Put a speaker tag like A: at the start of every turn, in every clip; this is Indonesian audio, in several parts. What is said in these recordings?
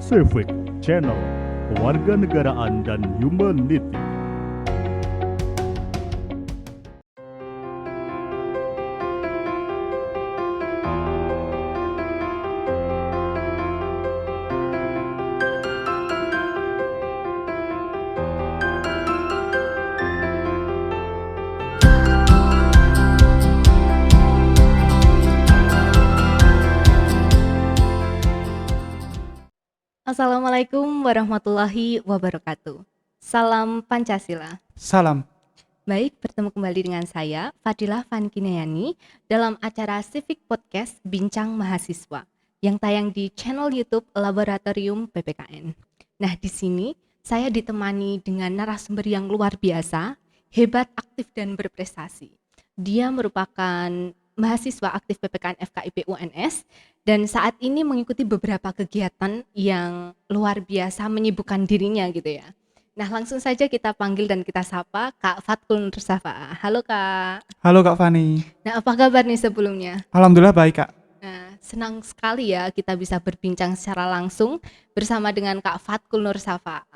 A: Civic Channel Kewarganegaraan dan Humanity.
B: Assalamualaikum warahmatullahi wabarakatuh. Salam Pancasila.
C: Salam.
B: Baik, bertemu kembali dengan saya, Fadilah Vankinayani, dalam acara Civic Podcast Bincang Mahasiswa yang tayang di channel YouTube Laboratorium PPKN. Nah, di sini saya ditemani dengan narasumber yang luar biasa, hebat, aktif, dan berprestasi. Dia merupakan mahasiswa aktif PPKN FKIP UNS dan saat ini mengikuti beberapa kegiatan yang luar biasa menyibukkan dirinya gitu ya. Nah, langsung saja kita panggil dan kita sapa Kak Fatkul Nur Safa. Halo Kak.
C: Halo Kak Fani.
B: Nah, apa kabar nih sebelumnya?
C: Alhamdulillah baik Kak.
B: Nah, senang sekali ya kita bisa berbincang secara langsung bersama dengan Kak Fatkul Nur Safa.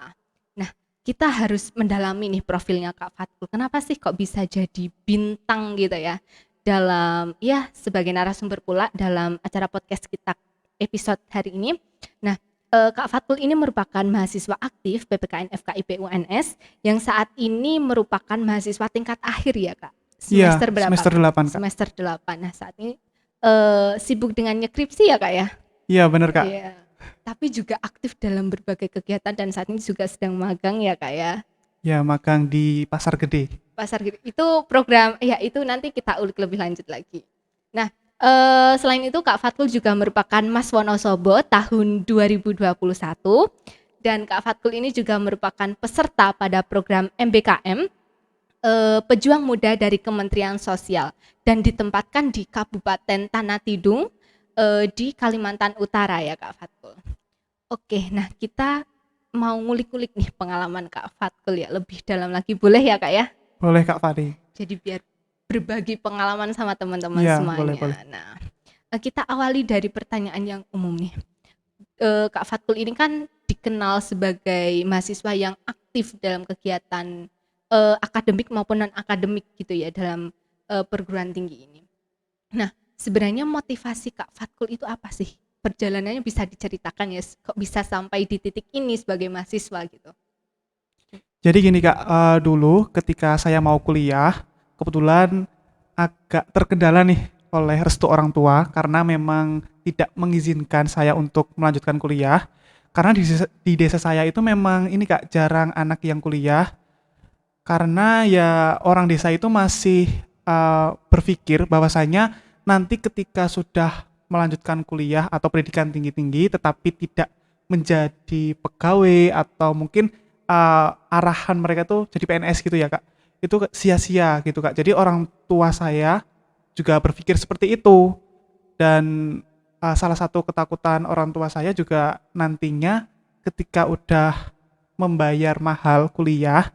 B: Nah, kita harus mendalami nih profilnya Kak Fatkul. Kenapa sih kok bisa jadi bintang gitu ya? Dalam sebagai narasumber pula dalam acara podcast kita episode hari ini. Nah, Kak Fatkul ini merupakan mahasiswa aktif PPKN FKIP UNS yang saat ini merupakan mahasiswa tingkat akhir ya Kak. Semester berapa?
C: Semester 8 Kak.
B: Semester 8. Nah, saat ini sibuk dengan nyekripsi ya Kak ya?
C: Iya benar Kak.
B: Iya. Tapi juga aktif dalam berbagai kegiatan dan saat ini juga sedang magang ya Kak ya?
C: Ya, magang di Pasar Gede.
B: Pasar Gede itu program itu nanti kita ulik lebih lanjut lagi. Nah, selain itu Kak Fatkul juga merupakan Mas Wonosobo tahun 2021 dan Kak Fatkul ini juga merupakan peserta pada program MBKM Pejuang Muda dari Kementerian Sosial dan ditempatkan di Kabupaten Tanah Tidung di Kalimantan Utara ya Kak Fatkul. Oke, nah kita mau ngulik-ngulik nih pengalaman Kak Fatkul ya lebih dalam lagi, boleh ya Kak ya?
C: Boleh Kak Fani.
B: Jadi biar berbagi pengalaman sama teman-teman
C: Ya,
B: semuanya.
C: boleh.
B: Nah, kita awali dari pertanyaan yang umum nih. Kak Fatkul ini kan dikenal sebagai mahasiswa yang aktif dalam kegiatan akademik maupun non akademik gitu ya dalam perguruan tinggi ini. Nah, sebenarnya motivasi Kak Fatkul itu apa sih? Perjalanannya bisa diceritakan ya, kok bisa sampai di titik ini sebagai mahasiswa gitu?
C: Jadi gini Kak, dulu ketika saya mau kuliah, kebetulan agak terkendala nih oleh restu orang tua karena memang tidak mengizinkan saya untuk melanjutkan kuliah. Karena di desa saya itu memang ini Kak, jarang anak yang kuliah. Karena ya orang desa itu masih berpikir bahwasanya nanti ketika sudah melanjutkan kuliah atau pendidikan tinggi-tinggi tetapi tidak menjadi pegawai atau mungkin arahan mereka tuh jadi PNS gitu ya Kak, itu sia-sia gitu Kak. Jadi orang tua saya juga berpikir seperti itu dan salah satu ketakutan orang tua saya juga nantinya ketika udah membayar mahal kuliah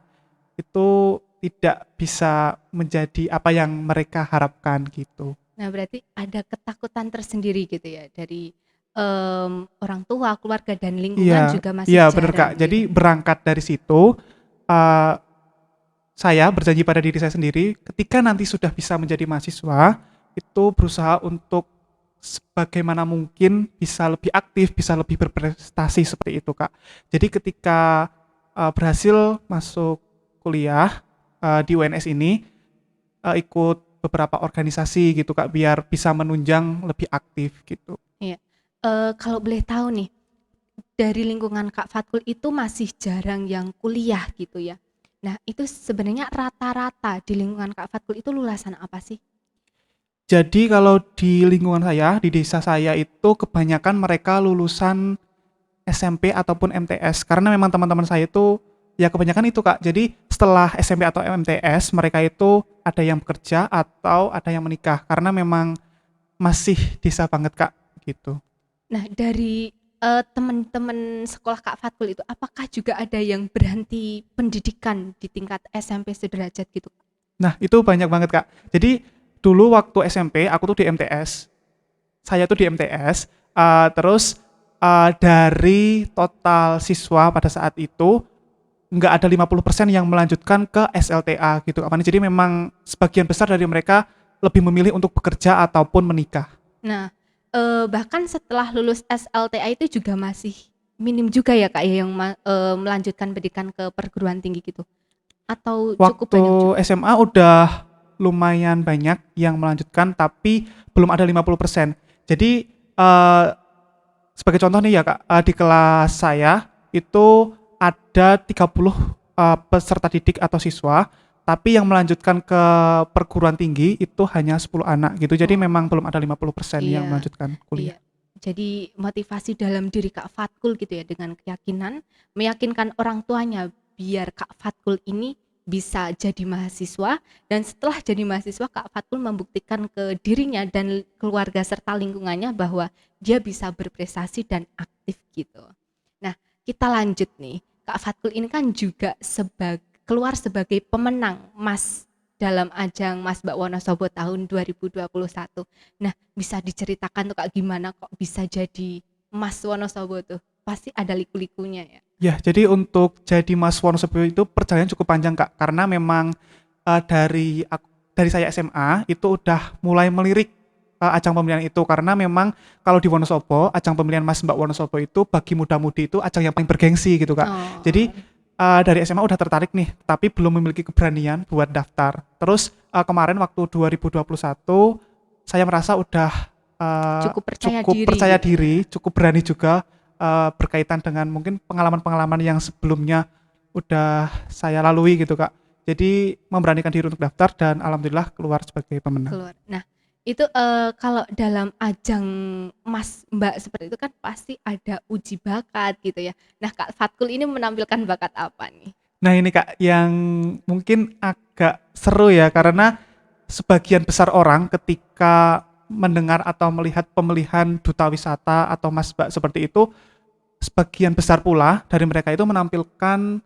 C: itu tidak bisa menjadi apa yang mereka harapkan gitu.
B: Nah, berarti ada ketakutan tersendiri gitu ya dari orang tua, keluarga dan lingkungan juga masih
C: Iya
B: jarang.
C: benar Kak.
B: Gitu.
C: Jadi berangkat dari situ saya berjanji pada diri saya sendiri ketika nanti sudah bisa menjadi mahasiswa itu berusaha untuk sebagaimana mungkin bisa lebih aktif, bisa lebih berprestasi seperti itu Kak. Jadi ketika berhasil masuk kuliah di UNS ini ikut beberapa organisasi gitu Kak biar bisa menunjang lebih aktif gitu.
B: Iya. Kalau boleh tahu nih, dari lingkungan Kak Fatkul itu masih jarang yang kuliah gitu ya. Nah, itu sebenarnya rata-rata di lingkungan Kak Fatkul itu lulusan apa sih?
C: Jadi kalau di lingkungan saya, di desa saya itu kebanyakan mereka lulusan SMP ataupun MTS karena memang teman-teman saya itu ya kebanyakan itu Kak. Jadi setelah SMP atau MTS mereka itu ada yang bekerja atau ada yang menikah karena memang masih desa banget Kak gitu.
B: Nah, dari teman-teman sekolah Kak Fatkul itu apakah juga ada yang berhenti pendidikan di tingkat SMP sederajat gitu?
C: Nah, itu banyak banget Kak. Jadi dulu waktu SMP aku tuh di MTS. Saya tuh di MTS terus dari total siswa pada saat itu nggak ada 50% yang melanjutkan ke SLTA gitu Kak Fani. Jadi memang sebagian besar dari mereka lebih memilih untuk bekerja ataupun menikah.
B: Nah, bahkan setelah lulus SLTA itu juga masih minim juga ya Kak ya yang melanjutkan pendidikan ke perguruan tinggi gitu? Atau cukup
C: Waktu
B: banyak juga?
C: SMA udah lumayan banyak yang melanjutkan tapi belum ada 50%. Jadi sebagai contoh nih ya Kak, di kelas saya itu ada 30 peserta didik atau siswa, tapi yang melanjutkan ke perguruan tinggi itu hanya 10 anak gitu. Jadi
B: Oh,
C: memang belum ada 50% yang
B: iya,
C: melanjutkan
B: iya.
C: kuliah.
B: Jadi motivasi dalam diri Kak Fatkul gitu ya dengan keyakinan, meyakinkan orang tuanya biar Kak Fatkul ini bisa jadi mahasiswa dan setelah jadi mahasiswa Kak Fatkul membuktikan ke dirinya dan keluarga serta lingkungannya bahwa dia bisa berprestasi dan aktif gitu. Nah, kita lanjut nih. Kak Fatkul ini kan juga keluar sebagai pemenang Mas dalam ajang Mas Mbak Wonosobo tahun 2021. Nah, bisa diceritakan tuh Kak gimana kok bisa jadi Mas Wonosobo tuh? Pasti ada liku-likunya ya?
C: Ya, jadi untuk jadi Mas Wonosobo itu perjalanan cukup panjang Kak, karena memang dari saya SMA itu udah mulai melirik ajang pemilihan itu karena memang kalau di Wonosobo, ajang pemilihan Mas Mbak Wonosobo itu bagi muda-mudi itu ajang yang paling bergengsi gitu Kak. Jadi
B: Oh,
C: dari SMA udah tertarik nih, tapi belum memiliki keberanian buat daftar. Terus kemarin waktu 2021 saya merasa udah
B: cukup percaya
C: cukup
B: diri
C: percaya
B: gitu ya?
C: diri, cukup berani juga berkaitan dengan mungkin pengalaman-pengalaman yang sebelumnya udah saya lalui gitu Kak. Jadi memberanikan diri untuk daftar dan alhamdulillah keluar sebagai pemenang.
B: Keluar. Nah, itu kalau dalam ajang Mas Mbak seperti itu kan pasti ada uji bakat gitu ya. Nah, Kak Fatkul ini menampilkan bakat apa nih?
C: Nah ini Kak yang mungkin agak seru ya karena sebagian besar orang ketika mendengar atau melihat pemilihan duta wisata atau Mas Mbak seperti itu, sebagian besar pula dari mereka itu menampilkan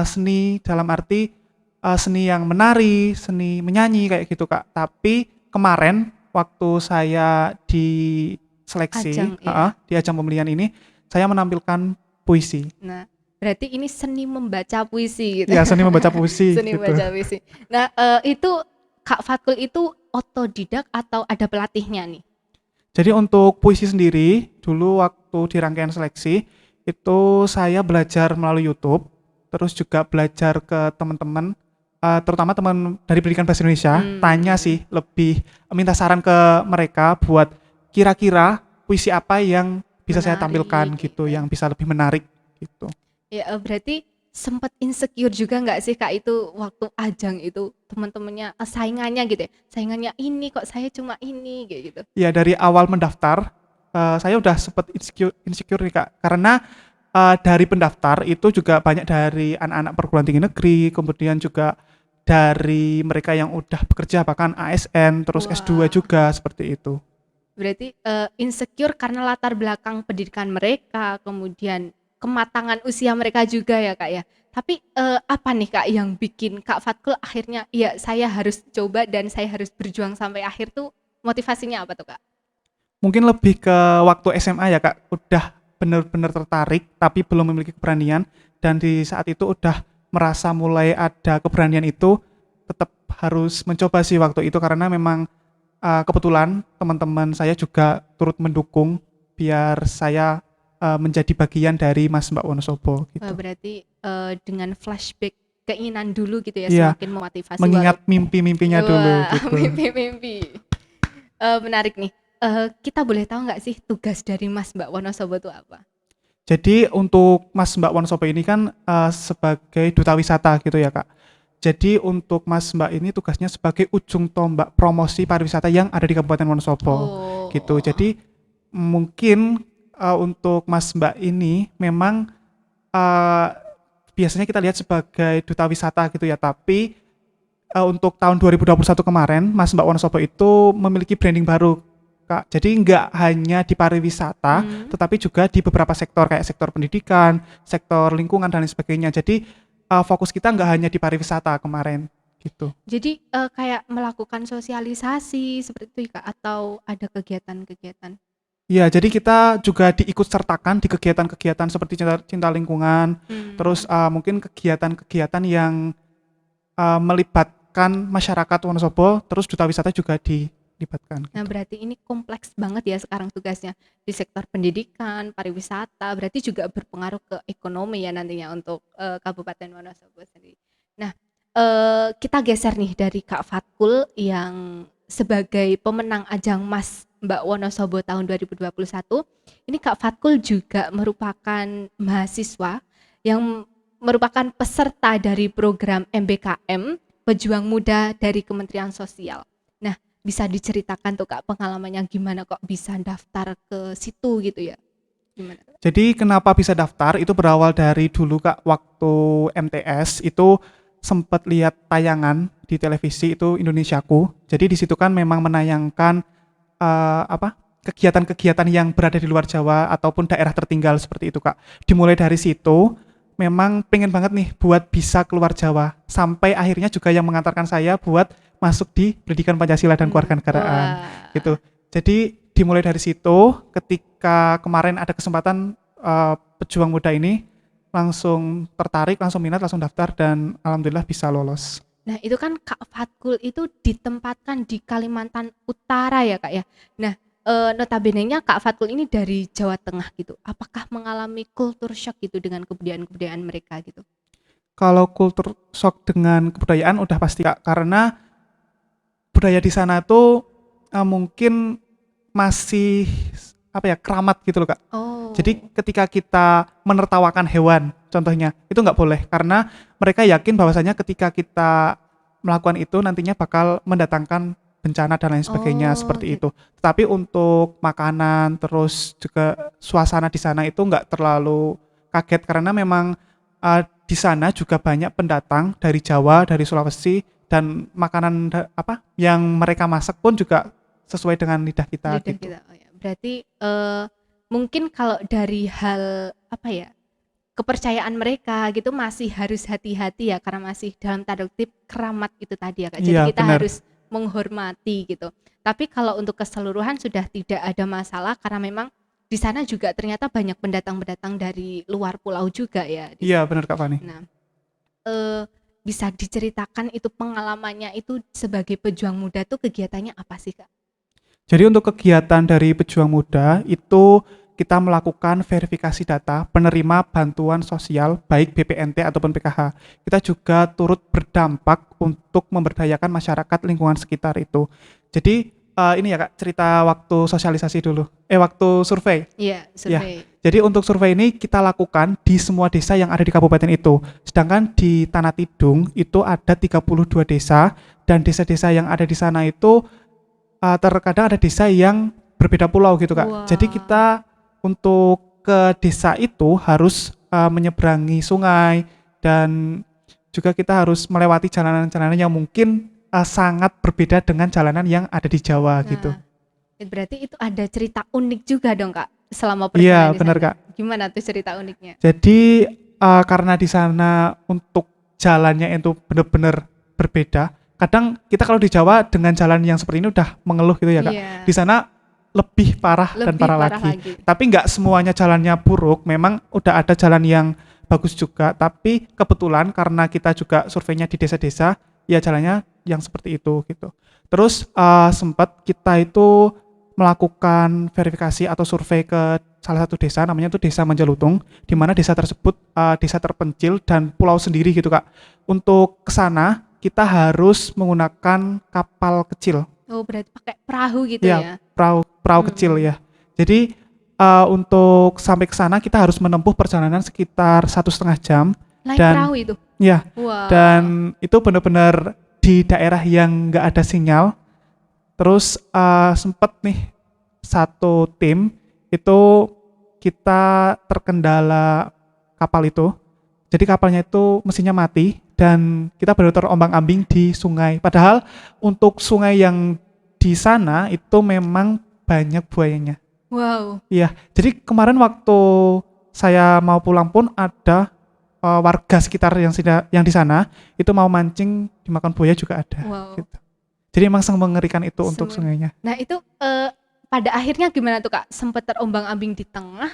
C: seni dalam arti seni yang menari, seni menyanyi kayak gitu Kak. Tapi kemarin waktu saya di seleksi,
B: Ajang ya.
C: di ajang pemilihan ini, saya menampilkan puisi.
B: Nah, berarti ini seni membaca puisi gitu.
C: Ya, seni membaca puisi
B: Seni
C: gitu.
B: membaca puisi. Nah, itu Kak Fatkul itu otodidak atau ada pelatihnya nih?
C: Jadi untuk puisi sendiri, dulu waktu di rangkaian seleksi, itu saya belajar melalui YouTube, terus juga belajar ke teman-teman, terutama teman dari pendidikan bahasa Indonesia, tanya
B: Hmm,
C: sih, lebih minta saran ke mereka buat kira-kira puisi apa yang bisa saya tampilkan
B: menarik
C: gitu,
B: gitu.
C: yang bisa lebih menarik gitu.
B: Ya, berarti sempat insecure juga nggak sih Kak itu waktu ajang itu teman-temannya saingannya gitu ya? Saingannya ini kok saya cuma ini kayak gitu.
C: Ya dari awal mendaftar, saya udah sempet insecure nih Kak, karena dari pendaftar itu juga banyak dari anak-anak perguruan tinggi negeri, kemudian juga dari mereka yang udah bekerja bahkan ASN, terus S2
B: Wah,
C: juga seperti itu.
B: berarti insecure karena latar belakang pendidikan mereka, kemudian kematangan usia mereka juga ya Kak ya. Tapi apa nih Kak yang bikin Kak Fatkul akhirnya ya saya harus coba dan saya harus berjuang sampai akhir tuh motivasinya apa tuh Kak?
C: Mungkin lebih ke waktu SMA ya Kak, udah bener-bener tertarik tapi belum memiliki keberanian dan di saat itu udah merasa mulai ada keberanian itu, tetap harus mencoba sih waktu itu karena memang kebetulan teman-teman saya juga turut mendukung biar saya menjadi bagian dari Mas Mbak Wonosobo
B: Wah,
C: gitu.
B: berarti dengan flashback keinginan dulu gitu ya
C: Iya,
B: semakin memotivasi
C: mengingat
B: walaupun
C: mimpi-mimpinya dulu
B: wah
C: gitu.
B: mimpi-mimpi. Menarik nih. Kita boleh tahu nggak sih tugas dari Mas Mbak Wonosobo itu apa?
C: Jadi untuk Mas Mbak Wonosobo ini kan sebagai duta wisata gitu ya Kak. Jadi untuk Mas Mbak ini tugasnya sebagai ujung tombak promosi pariwisata yang ada di Kabupaten Wonosobo gitu.
B: Oh,
C: Jadi mungkin untuk Mas Mbak ini memang eh, biasanya kita lihat sebagai duta wisata gitu ya. Tapi untuk tahun 2021 kemarin Mas Mbak Wonosobo itu memiliki branding baru Kak. Jadi nggak hanya di pariwisata,
B: hmm.
C: tetapi juga di beberapa sektor kayak sektor pendidikan, sektor lingkungan dan lain sebagainya. Jadi fokus kita nggak hanya di pariwisata kemarin gitu.
B: Jadi kayak melakukan sosialisasi seperti itu ya, Kak, atau ada kegiatan-kegiatan?
C: Iya, jadi kita juga diikut sertakan di kegiatan-kegiatan seperti cinta lingkungan, terus mungkin kegiatan-kegiatan yang melibatkan masyarakat Wonosobo, terus duta wisata juga dilibatkan
B: Nah,
C: gitu.
B: berarti ini kompleks banget ya sekarang tugasnya di sektor pendidikan, pariwisata, berarti juga berpengaruh ke ekonomi ya nantinya untuk Kabupaten Wonosobo sendiri. Nah, kita geser nih dari Kak Fatkul yang sebagai pemenang ajang Mas Mbak Wonosobo tahun 2021. Ini Kak Fatkul juga merupakan mahasiswa yang merupakan peserta dari program MBKM Pejuang Muda dari Kementerian Sosial. Nah, bisa diceritakan tuh Kak pengalamannya gimana kok bisa daftar ke situ gitu ya? Gimana?
C: Jadi kenapa bisa daftar itu berawal dari dulu Kak, waktu MTS itu sempat lihat tayangan di televisi itu Indonesiaku. Jadi di situ kan memang menayangkan kegiatan-kegiatan yang berada di luar Jawa ataupun daerah tertinggal seperti itu Kak. Dimulai dari situ memang pengen banget nih buat bisa keluar Jawa, sampai akhirnya juga yang mengantarkan saya buat masuk di Pendidikan Pancasila dan Kewarganegaraan
B: Wah.
C: gitu. Jadi dimulai dari situ, ketika kemarin ada kesempatan pejuang muda ini, langsung tertarik, langsung minat, langsung daftar dan alhamdulillah bisa lolos.
B: Nah, itu kan Kak Fatkul itu ditempatkan di Kalimantan Utara ya Kak ya. Nah, notabene-nya Kak Fatkul ini dari Jawa Tengah gitu. Apakah mengalami culture shock gitu dengan kebudayaan-kebudayaan mereka gitu?
C: Kalau kultur shock dengan kebudayaan udah pasti Kak, karena budaya di sana tuh mungkin masih keramat gitu loh Kak.
B: Oh.
C: Jadi ketika kita menertawakan hewan contohnya itu nggak boleh, karena mereka yakin bahwasanya ketika kita melakukan itu nantinya bakal mendatangkan bencana dan lain sebagainya seperti
B: gitu.
C: itu. Tapi untuk makanan terus juga suasana di sana itu nggak terlalu kaget, karena memang di sana juga banyak pendatang dari Jawa, dari Sulawesi, dan makanan yang mereka masak pun juga sesuai dengan lidah kita
B: Lidah
C: gitu.
B: kita. Oh ya. Berarti mungkin kalau dari hal kepercayaan mereka gitu masih harus hati-hati ya karena masih dalam tanda kutip keramat itu tadi ya Kak. Jadi
C: Iya,
B: kita
C: benar.
B: harus menghormati gitu. Tapi kalau untuk keseluruhan sudah tidak ada masalah karena memang di sana juga ternyata banyak pendatang-pendatang dari luar pulau juga ya di
C: Iya,
B: sana.
C: benar Kak Fani.
B: Nah, bisa diceritakan itu pengalamannya itu sebagai pejuang muda tuh kegiatannya apa sih Kak?
C: Jadi untuk kegiatan dari Pejuang Muda itu kita melakukan verifikasi data penerima bantuan sosial baik BPNT ataupun PKH. Kita juga turut berdampak untuk memberdayakan masyarakat lingkungan sekitar itu. Jadi ini ya Kak, cerita waktu sosialisasi dulu. Waktu survei.
B: Iya,
C: Ya.
B: survei.
C: Jadi untuk survei ini kita lakukan di semua desa yang ada di kabupaten itu. Sedangkan di Tanah Tidung itu ada 32 desa, dan desa-desa yang ada di sana itu terkadang ada desa yang berbeda pulau gitu Kak.
B: Wah.
C: Jadi kita untuk ke desa itu harus menyeberangi sungai, dan juga kita harus melewati jalanan-jalanan yang mungkin sangat berbeda dengan jalanan yang ada di Jawa gitu.
B: Berarti itu ada cerita unik juga dong Kak selama
C: Iya,
B: perjalanan di
C: benar
B: sana.
C: Kak.
B: Gimana tuh cerita uniknya?
C: Jadi karena di sana untuk jalannya itu benar-benar berbeda. Kadang kita kalau di Jawa dengan jalan yang seperti ini udah mengeluh gitu ya Kak.
B: Iya.
C: Di sana lebih parah dan
B: Lebih
C: parah
B: parah
C: lagi.
B: lagi.
C: Tapi nggak semuanya jalannya buruk. Memang udah ada jalan yang bagus juga. Tapi kebetulan karena kita juga surveinya di desa-desa, ya jalannya yang seperti itu gitu. Terus sempat kita itu melakukan verifikasi atau survei ke salah satu desa, namanya itu Desa Manjalutung, di mana desa tersebut desa terpencil dan pulau sendiri gitu Kak. Untuk ke sana kita harus menggunakan kapal kecil.
B: Oh, berarti pakai perahu gitu
C: Iya,
B: ya?
C: perahu kecil ya. Jadi untuk sampai ke sana kita harus menempuh perjalanan sekitar 1,5 jam.
B: Naik
C: Dan
B: perahu itu?
C: ya,
B: Wah.
C: dan itu benar-benar di daerah yang nggak ada sinyal. Terus sempet nih satu tim itu kita terkendala kapal itu. Jadi kapalnya itu mesinnya mati dan kita benar-benar ombang-ambing di sungai. Padahal untuk sungai yang di sana itu memang banyak buayanya.
B: Wow.
C: Iya, jadi kemarin waktu saya mau pulang pun ada warga sekitar yang di sana itu mau mancing dimakan buaya juga ada.
B: Wow.
C: Gitu. Jadi emang sangat mengerikan itu untuk sungainya.
B: Nah itu pada akhirnya gimana tuh Kak? Sempat terombang-ambing di tengah,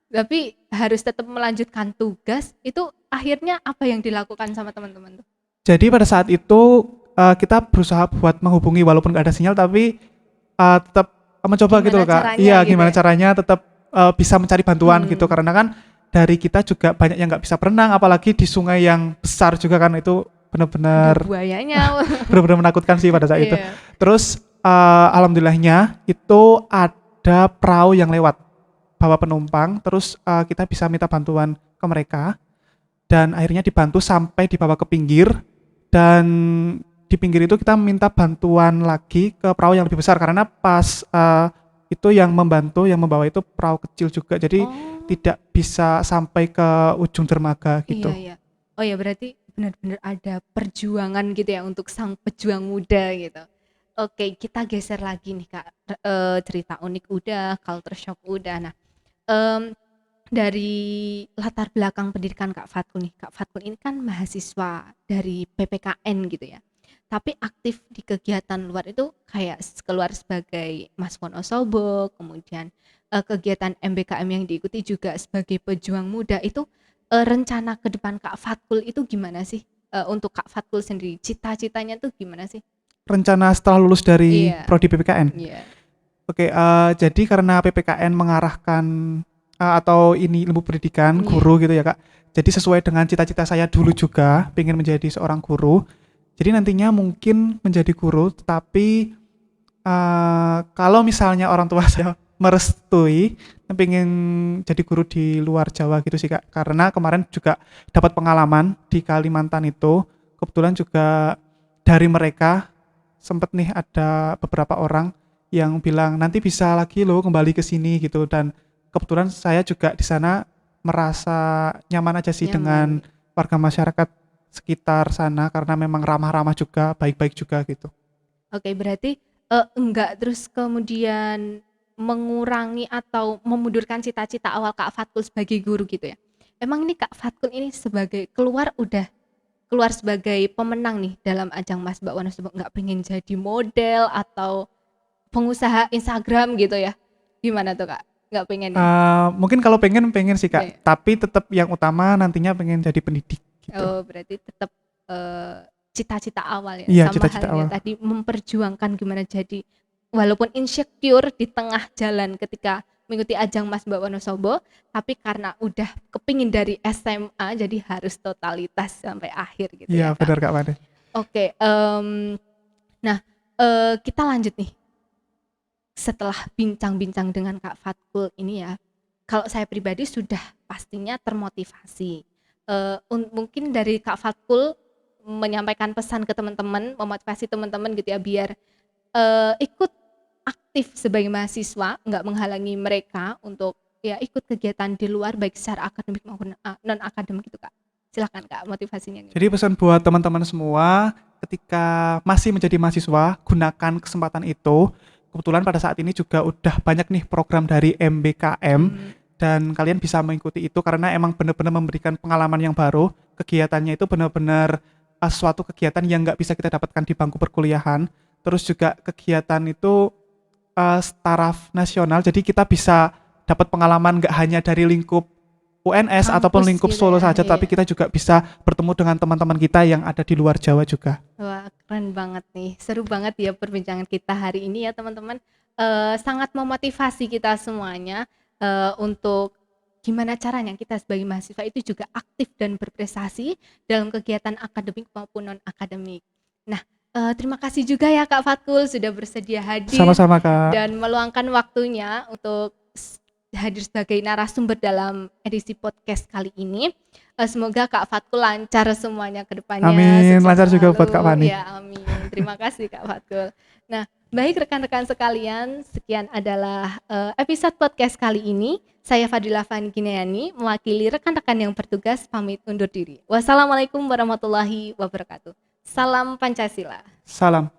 B: tapi harus tetap melanjutkan tugas. Itu akhirnya apa yang dilakukan sama teman-teman tuh?
C: Jadi pada saat itu kita berusaha buat menghubungi walaupun nggak ada sinyal, tapi tetap mencoba gitu
B: Gimana
C: loh Kak.
B: caranya
C: Iya,
B: gitu
C: gimana
B: ya?
C: caranya tetap bisa mencari bantuan gitu,
B: Hmm,
C: karena kan dari kita juga banyak yang nggak bisa berenang, apalagi di sungai yang besar juga kan, itu
B: ada
C: benar-benar
B: buayanya.
C: benar-benar menakutkan sih pada saat itu.
B: Iya.
C: Terus alhamdulillahnya itu ada perahu yang lewat bawa penumpang, terus kita bisa minta bantuan ke mereka dan akhirnya dibantu sampai dibawa ke pinggir, dan di pinggir itu kita minta bantuan lagi ke perahu yang lebih besar karena pas itu yang membantu yang membawa itu perahu kecil juga, jadi
B: Oh,
C: tidak bisa sampai ke ujung dermaga
B: iya
C: gitu.
B: iya. Oh ya berarti benar-benar ada perjuangan gitu ya untuk sang pejuang muda gitu. Oke, kita geser lagi nih Kak. Cerita unik udah, culture shock udah. Nah, em, dari latar belakang pendidikan Kak Fatkul nih. Kak Fatkul ini kan mahasiswa dari PPKN gitu ya. Tapi aktif di kegiatan luar itu kayak keluar sebagai Mas Wonosobo, kemudian kegiatan MBKM yang diikuti juga sebagai pejuang muda itu rencana ke depan Kak Fatkul itu gimana sih? Untuk Kak Fatkul sendiri, cita-citanya tuh gimana sih?
C: Rencana setelah lulus dari
B: Iya,
C: prodi PPKN.
B: iya.
C: Oke, jadi karena PPKN mengarahkan atau ini ilmu pendidikan
B: Iya.
C: guru gitu ya Kak. Jadi sesuai dengan cita-cita saya dulu juga, pengen menjadi seorang guru. Jadi nantinya mungkin menjadi guru, tapi kalau misalnya orang tua saya merestui, pengen jadi guru di luar Jawa gitu sih Kak. Karena kemarin juga dapat pengalaman di Kalimantan itu, kebetulan juga dari mereka sempet nih ada beberapa orang yang bilang nanti bisa lagi loh kembali ke sini gitu, dan kebetulan saya juga di sana merasa nyaman aja sih
B: Nyaman.
C: dengan warga masyarakat sekitar sana karena memang ramah-ramah juga, baik-baik juga gitu.
B: Oke, berarti, enggak terus kemudian mengurangi atau memundurkan cita-cita awal Kak Fatkul sebagai guru gitu ya? Emang ini Kak Fatkul ini sebagai udah keluar sebagai pemenang nih dalam ajang Mas Mbak Wonosobo, nggak pengen jadi model atau pengusaha Instagram gitu ya? Gimana tuh Kak? Nggak pengennya?
C: Mungkin kalau pengen, pengen sih
B: Nggak
C: Kak,
B: ya?
C: tapi tetap yang utama nantinya pengen jadi pendidik gitu.
B: Oh, berarti tetap, cita-cita awal ya,
C: Iya,
B: sama
C: cita-cita
B: halnya
C: awal.
B: tadi memperjuangkan gimana jadi walaupun insecure di tengah jalan ketika mengikuti ajang Mas Mbak Wonosobo, tapi karena udah kepingin dari SMA jadi harus totalitas sampai akhir gitu
C: Iya,
B: ya, Kak.
C: benar Kak Fani.
B: Oke, nah, kita lanjut nih, setelah bincang-bincang dengan Kak Fatkul ini ya, kalau saya pribadi sudah pastinya termotivasi. Mungkin dari Kak Fatkul menyampaikan pesan ke teman-teman, memotivasi teman-teman gitu ya biar ikut aktif sebagai mahasiswa, nggak menghalangi mereka untuk ya ikut kegiatan di luar baik secara akademik maupun non akademik gitu Kak. Silakan Kak, motivasinya
C: Jadi
B: gimana?
C: pesan buat teman-teman semua, ketika masih menjadi mahasiswa, gunakan kesempatan itu. Kebetulan pada saat ini juga udah banyak nih program dari MBKM,
B: Hmm,
C: dan kalian bisa mengikuti itu karena emang benar-benar memberikan pengalaman yang baru. Kegiatannya itu benar-benar suatu kegiatan yang nggak bisa kita dapatkan di bangku perkuliahan. Terus juga kegiatan itu taraf nasional, jadi kita bisa dapat pengalaman nggak hanya dari lingkup UNS ataupun
B: kampus
C: lingkup
B: gitu
C: Solo
B: ya,
C: saja, tapi
B: iya.
C: kita juga bisa bertemu dengan teman-teman kita yang ada di luar Jawa juga.
B: Wah, keren banget nih. Seru banget ya perbincangan kita hari ini ya, teman-teman. Sangat memotivasi kita semuanya untuk gimana caranya kita sebagai mahasiswa itu juga aktif dan berprestasi dalam kegiatan akademik maupun non akademik. Nah, terima kasih juga ya Kak Fatkul sudah bersedia hadir
C: Sama-sama Kak.
B: dan meluangkan waktunya untuk hadir sebagai narasumber dalam edisi podcast kali ini. Semoga Kak Fatkul lancar semuanya ke depannya,
C: Amin,
B: sukses
C: lancar juga buat Kak
B: selalu.
C: Fani.
B: Ya, amin. Terima kasih Kak Fatkul. Nah, baik rekan-rekan sekalian, sekian adalah episode podcast kali ini. Saya Fadila Fankinayani, mewakili rekan-rekan yang bertugas pamit undur diri. Wassalamualaikum warahmatullahi wabarakatuh. Salam Pancasila.
C: Salam.